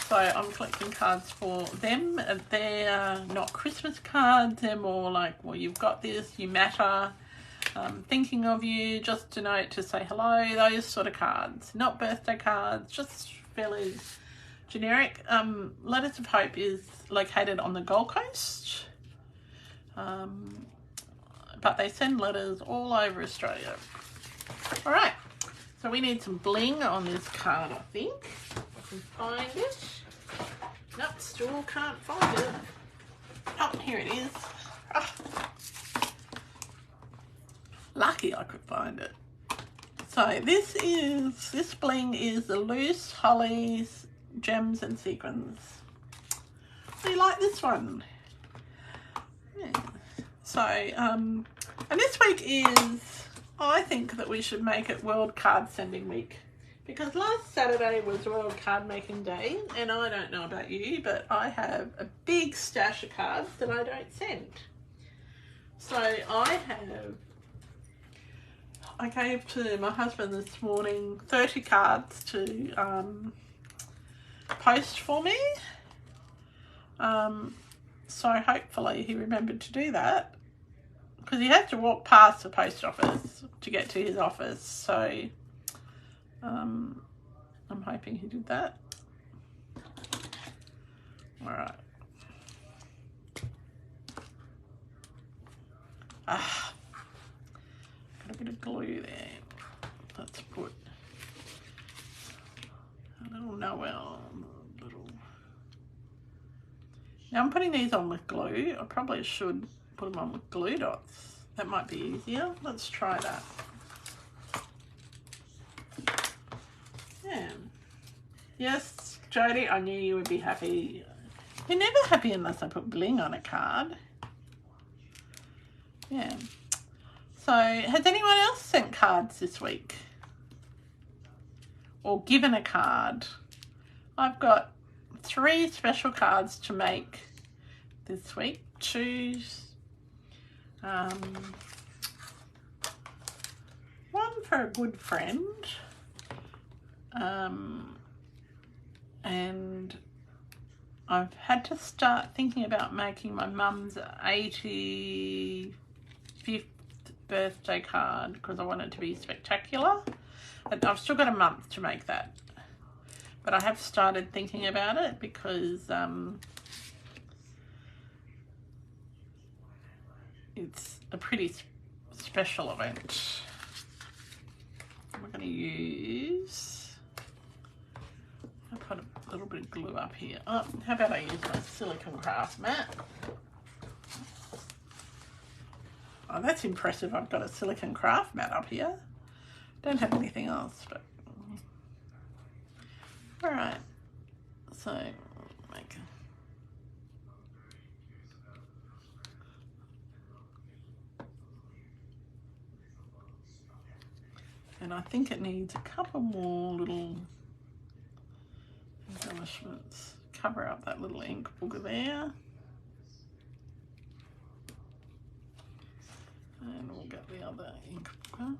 Speaker 1: So I'm collecting cards for them. They're not Christmas cards. They're more like, well, you've got this, you matter, thinking of you, just a note to say hello, those sort of cards. Not birthday cards, just fairly generic. Letters of Hope is located on the Gold Coast. But they send letters all over Australia. All right, so we need some bling on this card, I think. I can find it. Nope, still can't find it. Oh, here it is. Ah. Lucky I could find it. So this bling is the loose hollies, gems and sequins. Do you like this one? Yeah. So, and this week is, I think that we should make it World Card Sending Week, because last Saturday was World Card Making Day, and I don't know about you, but I have a big stash of cards that I don't send. So I gave to my husband this morning 30 cards to post for me. So hopefully he remembered to do that, because he has to walk past the post office to get to his office. So I'm hoping he did that. All right. Got a bit of glue there. Let's put a little Noel. Now I'm putting these on with glue. I probably should put them on with glue dots. That might be easier. Let's try that. Yeah. Yes, Jodie, I knew you would be happy. You're never happy unless I put bling on a card. Yeah. So, has anyone else sent cards this week? Or given a card? I've got 3 special cards to make this week. Choose one for a good friend, and I've had to start thinking about making my mum's 85th birthday card, because I want it to be spectacular. And I've still got a month to make that, but I have started thinking about it because it's a pretty special event. We're going to use, I'll put a little bit of glue up here. Oh, how about I use my silicone craft mat? Oh, that's impressive. I've got a silicone craft mat up here. Don't have anything else, but all right. So make and I think it needs a couple more little embellishments. Cover up that little ink booger there. And we'll get the other ink booger.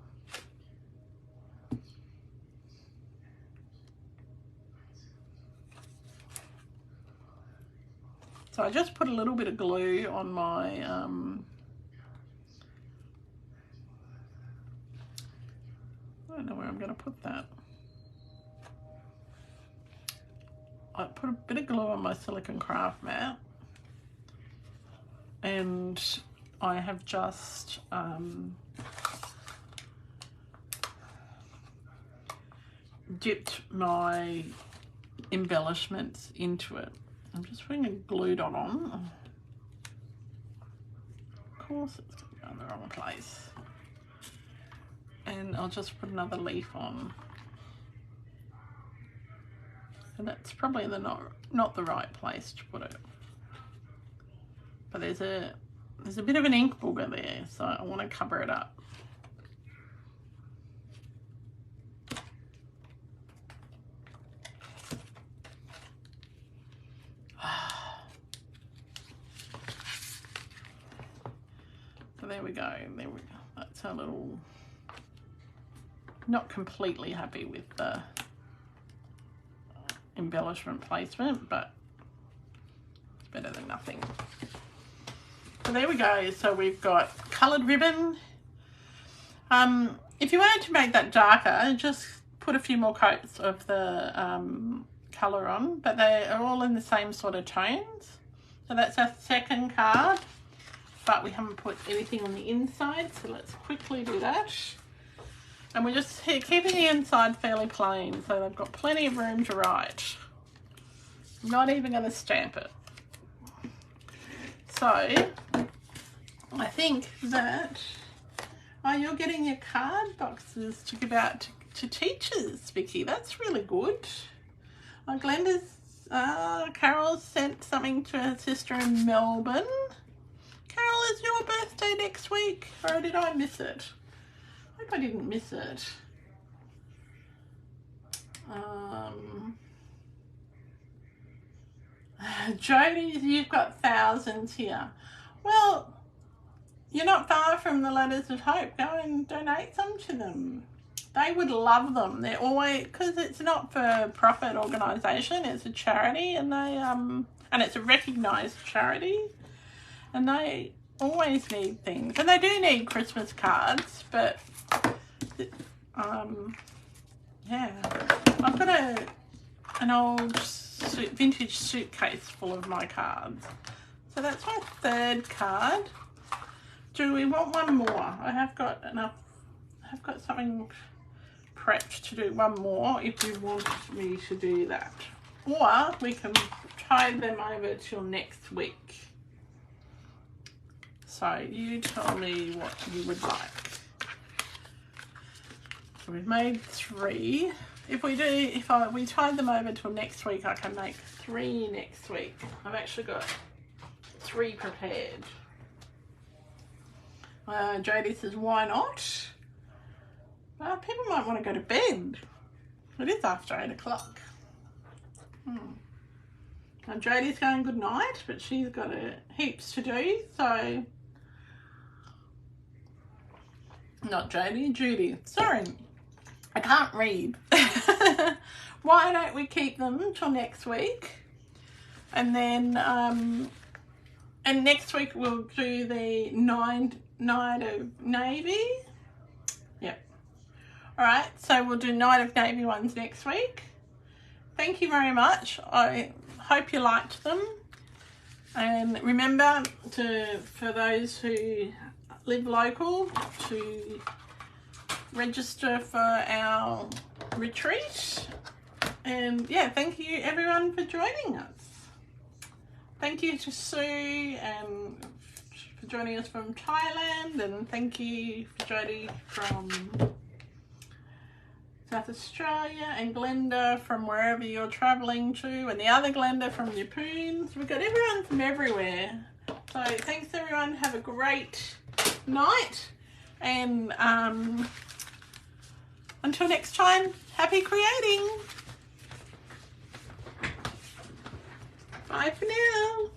Speaker 1: So I just put a little bit of glue on my I don't know where I'm going to put that. I put a bit of glue on my silicone craft mat, and I have just dipped my embellishments into it. I'm just putting a glue dot on. Of course it's going to go in the wrong place. And I'll just put another leaf on. And that's probably not the right place to put it. But there's a bit of an ink booger there, so I want to cover it up. there we go. There we go. That's a little, not completely happy with the embellishment placement, but it's better than nothing. So there we go. So we've got coloured ribbon. If you wanted to make that darker, just put a few more coats of the colour on, but they are all in the same sort of tones. So that's our second card, but we haven't put anything on the inside, so let's quickly do that. And we're just keeping the inside fairly plain, so they've got plenty of room to write. I'm not even going to stamp it. So I think that, oh, you're getting your card boxes to give out to teachers, Vicky. That's really good. Glenda's, Carol sent something to her sister in Melbourne. Carol, is your birthday next week, or did I miss it? I hope I didn't miss it. Jody, you've got thousands here. Well, you're not far from the Letters of Hope. Go and donate some to them. They would love them. They're always, because it's not for profit organisation, it's a charity, and they and it's a recognised charity, and they always need things, and they do need Christmas cards, but yeah, I've got an old vintage suitcase full of my cards. So that's my third card. Do we want one more? I have got enough. I've got something prepped to do one more if you want me to do that, or we can tide them over till next week. So you tell me what you would like. So we've made 3. If we tide them over till next week, I can make 3 next week. I've actually got 3 prepared. Jodie says, why not? Well, people might want to go to bed. It is after 8 o'clock. Now Jodie's going good night, but she's got heaps to do, so... Not Jodie, Judy. Sorry, I can't read. Why don't we keep them till next week? And then, and next week we'll do the Night of Navy. Yep. All right, so we'll do Night of Navy ones next week. Thank you very much. I hope you liked them. And remember for those who live local, to register for our retreat. And yeah, thank you everyone for joining us. Thank you to Sue and for joining us from Thailand, and thank you for Jodie from South Australia, and Glenda from wherever you're travelling to, and the other Glenda from Yapoons. We've got everyone from everywhere. So thanks everyone, have a great night, and until next time, happy creating. Bye for now.